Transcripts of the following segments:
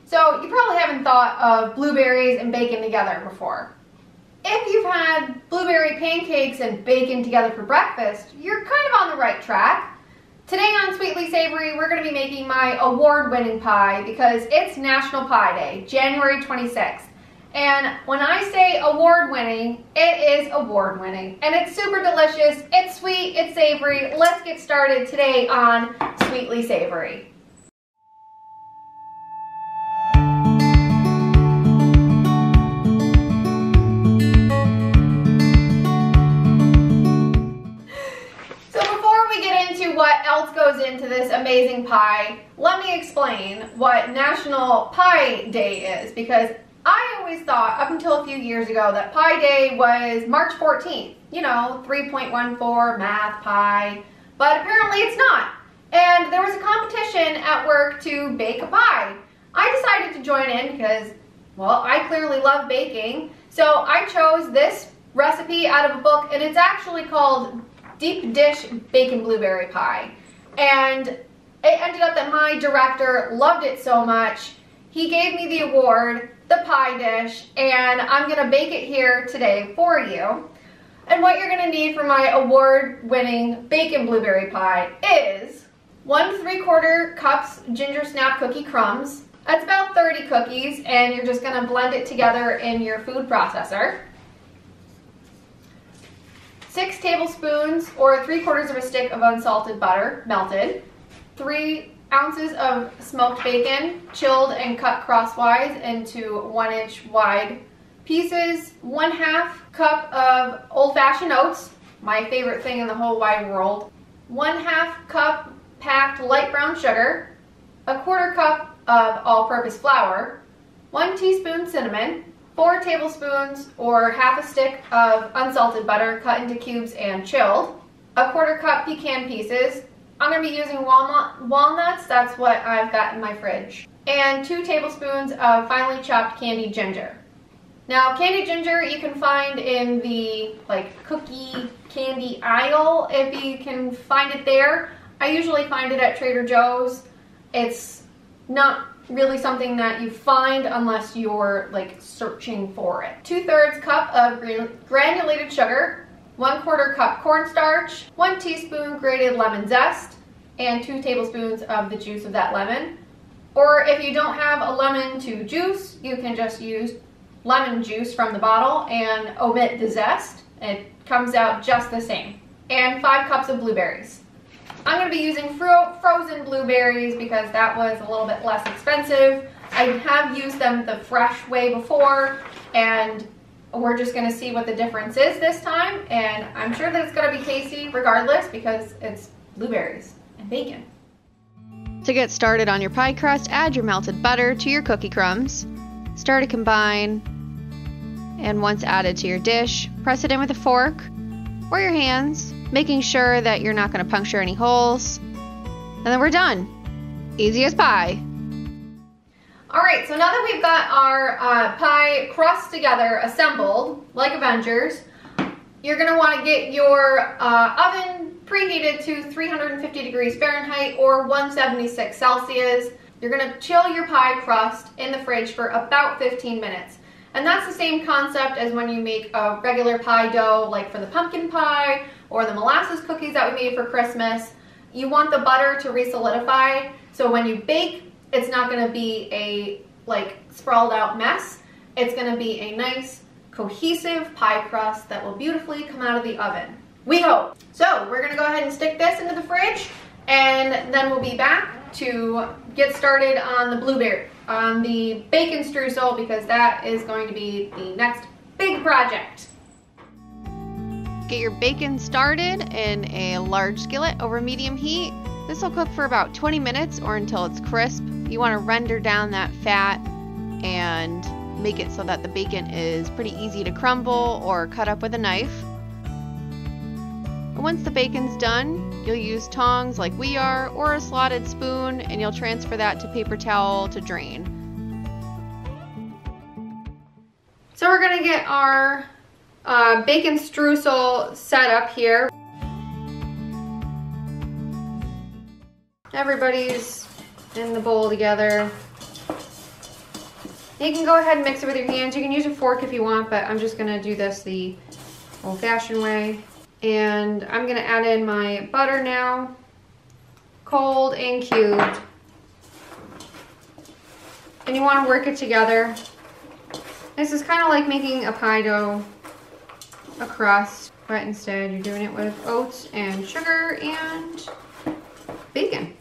So you probably haven't thought of blueberries and bacon together before. If you've had blueberry pancakes and bacon together for breakfast, you're kind of on the right track. Today on Sweetly Savory, we're going to be making my award-winning pie because it's National Pie Day, January 26th. And when I say award-winning, it is award-winning. And it's super delicious, it's sweet, it's savory. Let's get started today on Sweetly Savory. What else goes into this amazing pie, let me explain what National Pie Day is, because I always thought up until a few years ago that Pie Day was March 14th, you know, 3.14 math pie, but apparently it's not. And there was a competition at work to bake a pie. I decided to join in because, well, I clearly love baking, so I chose this recipe out of a book, and it's actually called Deep Dish Bacon Blueberry Pie. And it ended up that my director loved it so much, he gave me the award, the pie dish, and I'm gonna bake it here today for you. And what you're gonna need for my award-winning bacon blueberry pie is 1 3/4 cups gingersnap cookie crumbs. That's about 30 cookies, and you're just gonna blend it together in your food processor. 6 tablespoons or 3/4 of a stick of unsalted butter, melted. 3 ounces of smoked bacon, chilled and cut crosswise into 1-inch wide pieces. 1/2 cup of old-fashioned oats, my favorite thing in the whole wide world. 1/2 cup packed light brown sugar. 1/4 cup of all-purpose flour. 1 teaspoon cinnamon. 4 tablespoons or 1/2 stick of unsalted butter cut into cubes and chilled. 1/4 cup pecan pieces. I'm going to be using walnuts, that's what I've got in my fridge. And 2 tablespoons of finely chopped candied ginger. Now, candied ginger you can find in the cookie candy aisle if you can find it there. I usually find it at Trader Joe's. It's not really something that you find unless you're searching for it. 2/3 cup of granulated sugar, 1/4 cup cornstarch, 1 teaspoon grated lemon zest, and 2 tablespoons of the juice of that lemon. Or if you don't have a lemon to juice, you can just use lemon juice from the bottle and omit the zest. It comes out just the same. And 5 cups of blueberries. I'm going to be using frozen blueberries because that was a little bit less expensive. I have used them the fresh way before, and we're just going to see what the difference is this time. And I'm sure that it's going to be tasty regardless because it's blueberries and bacon. To get started on your pie crust, add your melted butter to your cookie crumbs. Stir to combine, and once added to your dish, press it in with a fork or your hands, making sure that you're not going to puncture any holes. And then we're done. Easy as pie. Alright, so now that we've got our pie crust together, assembled, like Avengers, you're going to want to get your oven preheated to 350 degrees Fahrenheit or 176 Celsius. You're going to chill your pie crust in the fridge for about 15 minutes. And that's the same concept as when you make a regular pie dough, like for the pumpkin pie or the molasses cookies that we made for Christmas. You want the butter to re-solidify, so when you bake, it's not going to be a sprawled out mess. It's going to be a nice, cohesive pie crust that will beautifully come out of the oven. We hope. So we're going to go ahead and stick this into the fridge, and then we'll be back to get started on the bacon streusel, because that is going to be the next big project. Get your bacon started in a large skillet over medium heat. This will cook for about 20 minutes or until it's crisp. You want to render down that fat and make it so that the bacon is pretty easy to crumble or cut up with a knife. Once the bacon's done, you'll use tongs like we are or a slotted spoon, and you'll transfer that to paper towel to drain. So we're going to get our bacon streusel set up here. Everybody's in the bowl together. You can go ahead and mix it with your hands. You can use a fork if you want, but I'm just gonna do this the old-fashioned way. And I'm gonna add in my butter now, cold and cubed. And you wanna work it together. This is kind of like making a pie dough, a crust, but instead you're doing it with oats and sugar and bacon.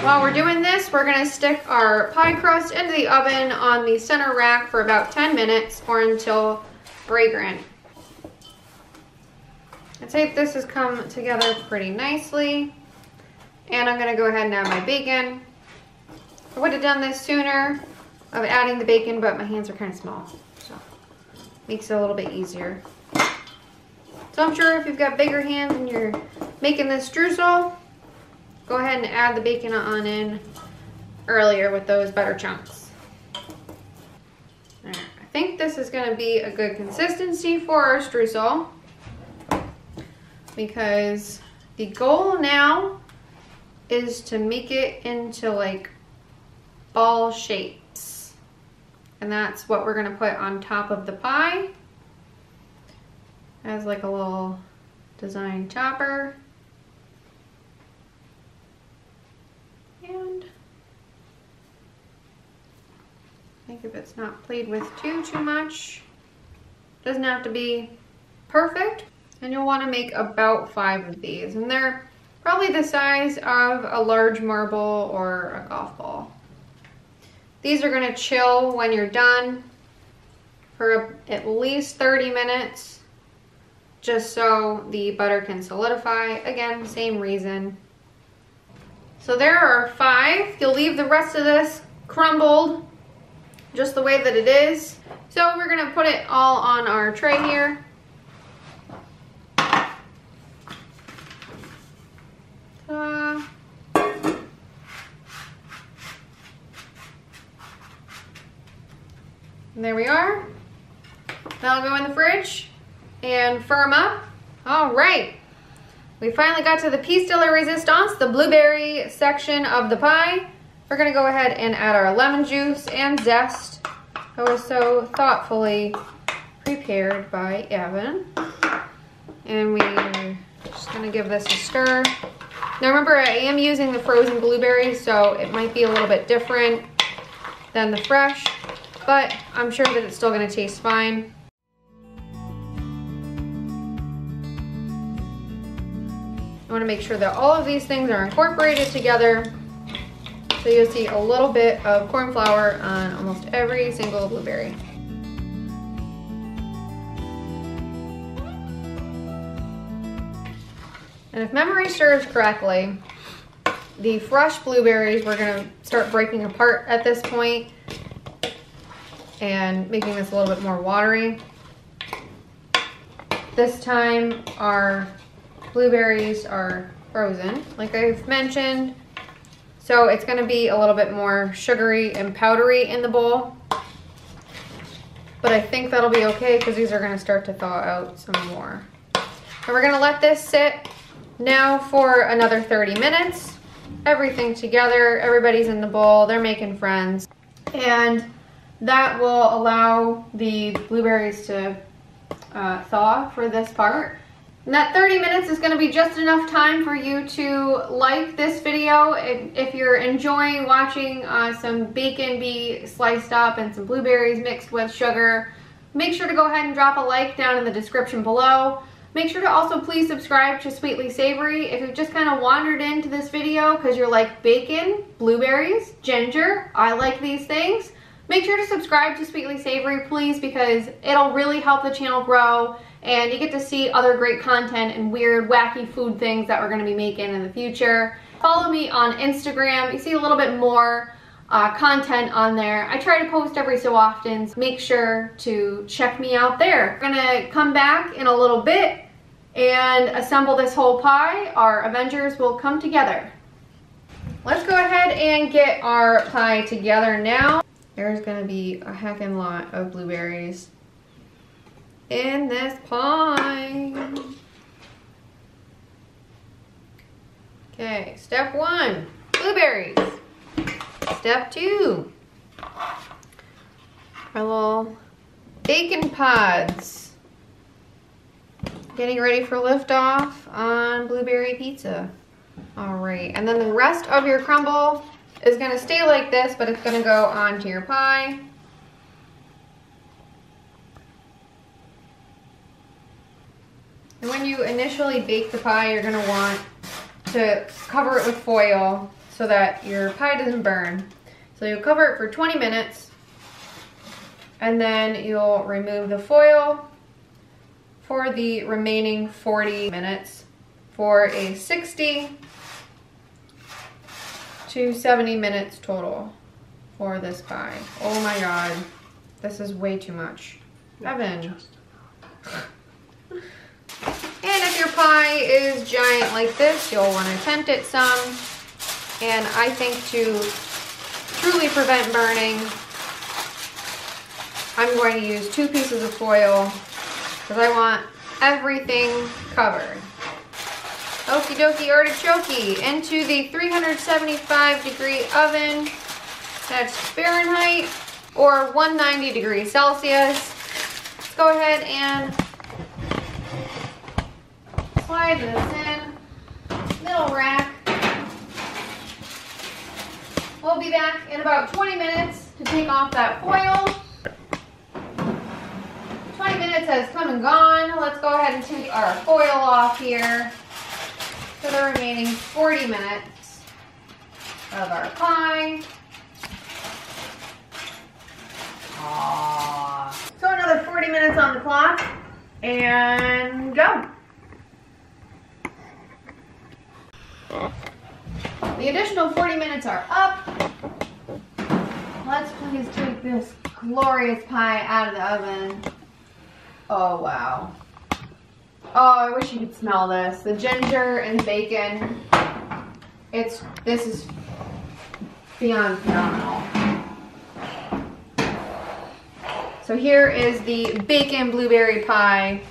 While we're doing this, we're gonna stick our pie crust into the oven on the center rack for about 10 minutes or until fragrant. I'd say this has come together pretty nicely. And I'm gonna go ahead and add my bacon. I would have done this sooner of adding the bacon, but my hands are kind of small, so makes it a little bit easier. So I'm sure if you've got bigger hands and you're making this streusel, go ahead and add the bacon on in earlier with those butter chunks. Right, I think this is gonna be a good consistency for our streusel because the goal now is to make it into like ball shapes. And that's what we're gonna put on top of the pie as like a little design topper. And I think if it's not played with too much, doesn't have to be perfect. And you'll want to make about 5 of these, and they're probably the size of a large marble or a golf ball. These are going to chill when you're done for at least 30 minutes, just so the butter can solidify. Again, same reason. So there are 5. You'll leave the rest of this crumbled just the way that it is. So we're gonna put it all on our tray here. And there we are. That'll go in the fridge and firm up. All right. We finally got to the piece de la resistance, the blueberry section of the pie. We're gonna go ahead and add our lemon juice and zest that was so thoughtfully prepared by Evan. And we're just gonna give this a stir. Now remember, I am using the frozen blueberries, so it might be a little bit different than the fresh, but I'm sure that it's still gonna taste fine. I want to make sure that all of these things are incorporated together. So you'll see a little bit of corn flour on almost every single blueberry. And if memory serves correctly, the fresh blueberries we're going to start breaking apart at this point and making this a little bit more watery. This time our blueberries are frozen, like I've mentioned, so it's going to be a little bit more sugary and powdery in the bowl, but I think that'll be okay because these are going to start to thaw out some more. And we're going to let this sit now for another 30 minutes. Everything together, everybody's in the bowl, they're making friends, and that will allow the blueberries to thaw for this part. And that 30 minutes is going to be just enough time for you to like this video. If you're enjoying watching some bacon be sliced up and some blueberries mixed with sugar, make sure to go ahead and drop a like down in the description below. Make sure to also please subscribe to Sweetly Savory. If you've just kind of wandered into this video because you're like bacon, blueberries, ginger, I like these things, make sure to subscribe to Sweetly Savory, please, because it'll really help the channel grow. And you get to see other great content and weird, wacky food things that we're going to be making in the future. Follow me on Instagram. You see a little bit more content on there. I try to post every so often, so make sure to check me out there. We're going to come back in a little bit and assemble this whole pie. Our Avengers will come together. Let's go ahead and get our pie together now. There's going to be a heckin' lot of blueberries in this pie. Okay, step 1, blueberries. Step 2, our little bacon pods. Getting ready for liftoff on blueberry pizza. All right, and then the rest of your crumble is gonna stay like this, but it's gonna go onto your pie. And when you initially bake the pie, you're gonna want to cover it with foil so that your pie doesn't burn. So you'll cover it for 20 minutes and then you'll remove the foil for the remaining 40 minutes for a 60 to 70 minutes total for this pie. Oh my God, this is way too much. Evan. And if your pie is giant like this, you'll want to tent it some. And I think to truly prevent burning, I'm going to use 2 pieces of foil because I want everything covered. Okie dokie artichoke into the 375 degree oven. That's Fahrenheit or 190 degrees Celsius. Let's go ahead and slide this in, middle rack. We'll be back in about 20 minutes to take off that foil. 20 minutes has come and gone. Let's go ahead and take our foil off here for the remaining 40 minutes of our pie. Aww. So another 40 minutes on the clock and go. The additional 40 minutes are up. Let's please take this glorious pie out of the oven. Oh, wow. Oh, I wish you could smell this. The ginger and bacon. This is beyond phenomenal. So here is the bacon blueberry pie.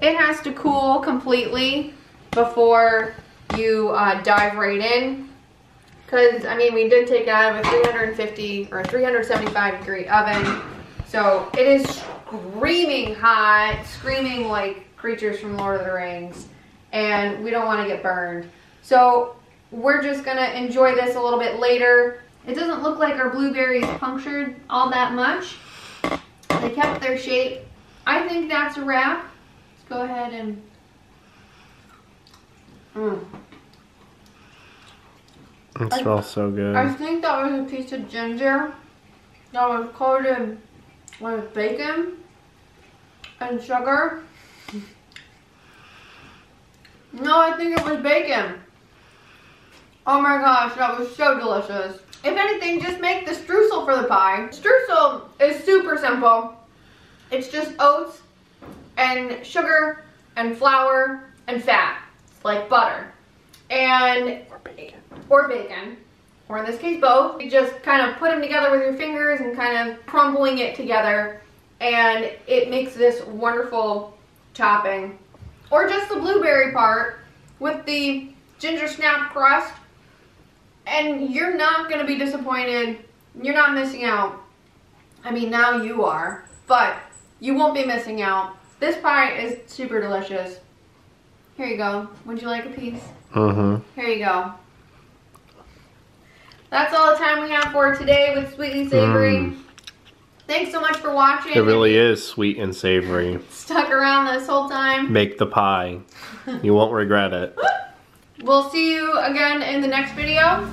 It has to cool completely before you dive right in. Because, I mean, we did take it out of a 350 or 375 degree oven. So it is screaming hot, screaming like creatures from Lord of the Rings. And we don't want to get burned. So we're just going to enjoy this a little bit later. It doesn't look like our blueberries punctured all that much. They kept their shape. I think that's a wrap. Let's go ahead and... It smells so good. I think that was a piece of ginger that was coated with bacon and sugar. No, I think it was bacon. Oh my gosh, that was so delicious. If anything, just make the streusel for the pie. Streusel is super simple. It's just oats and sugar and flour and fat, like butter. And or bacon, or in this case both. You just kind of put them together with your fingers and kind of crumbling it together, and it makes this wonderful topping. Or just the blueberry part with the gingersnap crust, and you're not going to be disappointed. You're not missing out. I mean, now you are, but you won't be missing out. This pie is super delicious. Here you go. Would you like a piece? Here you go. That's all the time we have for today with Sweet and Savory. Thanks so much for watching. It really is sweet and savory. Stuck around this whole time. Make the pie. You won't regret it. We'll see you again in the next video.